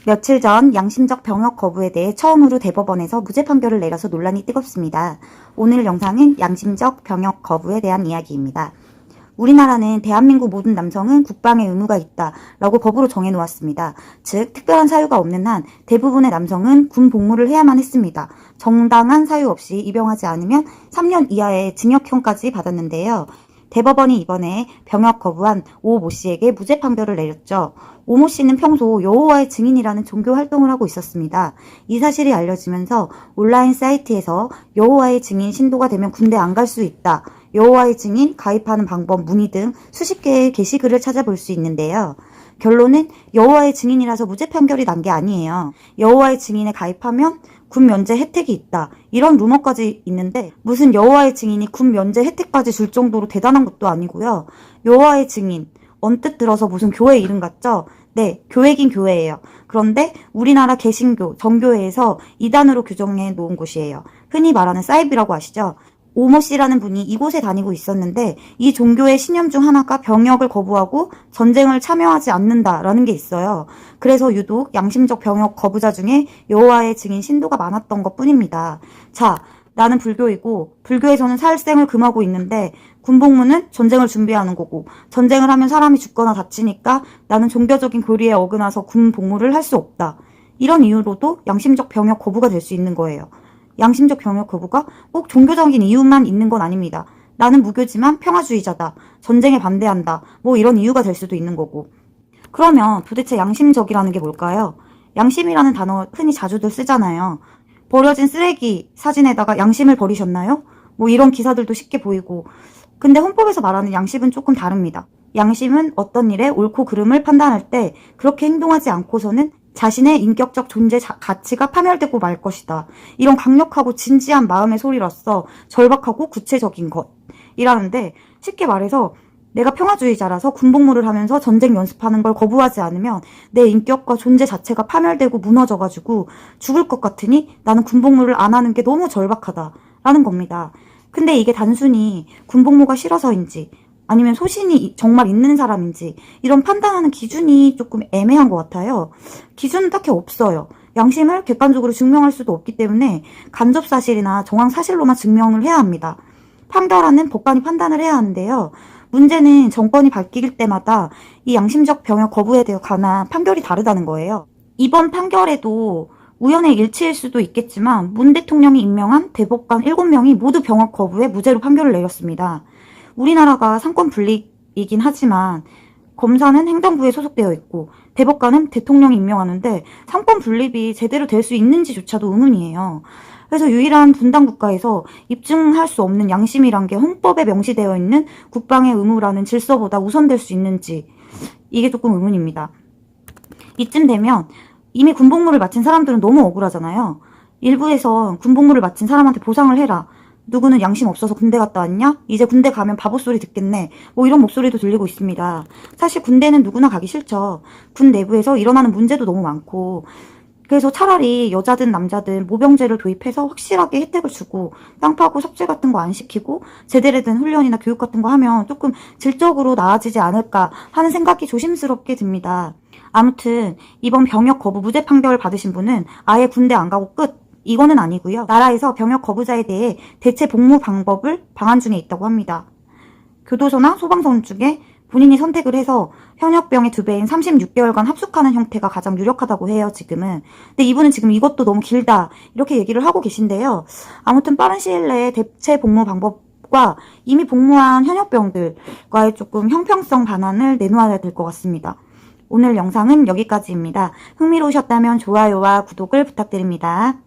며칠 전 양심적 병역 거부에 대해 처음으로 대법원에서 무죄 판결을 내려서 논란이 뜨겁습니다. 오늘 영상은 양심적 병역 거부에 대한 이야기입니다. 우리나라는 대한민국 모든 남성은 국방의 의무가 있다라고 법으로 정해놓았습니다. 즉 특별한 사유가 없는 한 대부분의 남성은 군 복무를 해야만 했습니다. 정당한 사유 없이 입영하지 않으면 3년 이하의 징역형까지 받았는데요. 대법원이 이번에 병역 거부한 오 모 씨에게 무죄 판결을 내렸죠. 오 모 씨는 평소 여호와의 증인이라는 종교 활동을 하고 있었습니다. 이 사실이 알려지면서 온라인 사이트에서 여호와의 증인 신도가 되면 군대 안 갈 수 있다, 여호와의 증인 가입하는 방법 문의 등 수십 개의 게시글을 찾아볼 수 있는데요. 결론은 여호와의 증인이라서 무죄 판결이 난 게 아니에요. 여호와의 증인에 가입하면 군 면제 혜택이 있다, 이런 루머까지 있는데 무슨 여호와의 증인이 군 면제 혜택까지 줄 정도로 대단한 것도 아니고요. 여호와의 증인, 언뜻 들어서 무슨 교회 이름 같죠? 네, 교회긴 교회예요. 그런데 우리나라 개신교, 정교회에서 이단으로 규정해 놓은 곳이에요. 흔히 말하는 사이비라고 아시죠? 오 모 씨라는 분이 이곳에 다니고 있었는데 이 종교의 신념 중 하나가 병역을 거부하고 전쟁을 참여하지 않는다라는 게 있어요. 그래서 유독 양심적 병역 거부자 중에 여호와의 증인 신도가 많았던 것 뿐입니다. 자, 나는 불교이고 불교에서는 살생을 금하고 있는데 군복무는 전쟁을 준비하는 거고 전쟁을 하면 사람이 죽거나 다치니까 나는 종교적인 교리에 어긋나서 군복무를 할 수 없다. 이런 이유로도 양심적 병역 거부가 될 수 있는 거예요. 양심적 병역 거부가 꼭 종교적인 이유만 있는 건 아닙니다. 나는 무교지만 평화주의자다, 전쟁에 반대한다, 뭐 이런 이유가 될 수도 있는 거고. 그러면 도대체 양심적이라는 게 뭘까요? 양심이라는 단어 흔히 자주들 쓰잖아요. 버려진 쓰레기 사진에다가 양심을 버리셨나요? 뭐 이런 기사들도 쉽게 보이고. 근데 헌법에서 말하는 양심은 조금 다릅니다. 양심은 어떤 일의 옳고 그름을 판단할 때 그렇게 행동하지 않고서는 자신의 인격적 존재 가치가 파멸되고 말 것이다, 이런 강력하고 진지한 마음의 소리로서 절박하고 구체적인 것이라는데, 쉽게 말해서 내가 평화주의자라서 군복무를 하면서 전쟁 연습하는 걸 거부하지 않으면 내 인격과 존재 자체가 파멸되고 무너져가지고 죽을 것 같으니 나는 군복무를 안 하는 게 너무 절박하다라는 겁니다. 근데 이게 단순히 군복무가 싫어서인지 아니면 소신이 정말 있는 사람인지 이런 판단하는 기준이 조금 애매한 것 같아요. 기준은 딱히 없어요. 양심을 객관적으로 증명할 수도 없기 때문에 간접사실이나 정황사실로만 증명을 해야 합니다. 판결하는 법관이 판단을 해야 하는데요. 문제는 정권이 바뀔 때마다 이 양심적 병역 거부에 대해 관한 판결이 다르다는 거예요. 이번 판결에도 우연의 일치일 수도 있겠지만 문 대통령이 임명한 대법관 7명이 모두 병역 거부에 무죄로 판결을 내렸습니다. 우리나라가 상권 분립이긴 하지만 검사는 행정부에 소속되어 있고 대법관은 대통령이 임명하는데 상권 분립이 제대로 될 수 있는지조차도 의문이에요. 그래서 유일한 분단 국가에서 입증할 수 없는 양심이란 게 헌법에 명시되어 있는 국방의 의무라는 질서보다 우선될 수 있는지, 이게 조금 의문입니다. 이쯤 되면 이미 군복무를 마친 사람들은 너무 억울하잖아요. 일부에서 군복무를 마친 사람한테 보상을 해라, 누구는 양심 없어서 군대 갔다 왔냐? 이제 군대 가면 바보 소리 듣겠네, 뭐 이런 목소리도 들리고 있습니다. 사실 군대는 누구나 가기 싫죠. 군 내부에서 일어나는 문제도 너무 많고. 그래서 차라리 여자든 남자든 모병제를 도입해서 확실하게 혜택을 주고 땅 파고 섭제 같은 거 안 시키고 제대로 된 훈련이나 교육 같은 거 하면 조금 질적으로 나아지지 않을까 하는 생각이 조심스럽게 듭니다. 아무튼 이번 병역 거부 무죄 판결을 받으신 분은 아예 군대 안 가고 끝, 이거는 아니고요. 나라에서 병역 거부자에 대해 대체 복무 방법을 방안 중에 있다고 합니다. 교도소나 소방서 중에 본인이 선택을 해서 현역병의 2배인 36개월간 합숙하는 형태가 가장 유력하다고 해요, 지금은. 근데 이분은 지금 이것도 너무 길다, 이렇게 얘기를 하고 계신데요. 아무튼 빠른 시일 내에 대체 복무 방법과 이미 복무한 현역병들과의 조금 형평성 반환을 내놓아야 될 것 같습니다. 오늘 영상은 여기까지입니다. 흥미로우셨다면 좋아요와 구독을 부탁드립니다.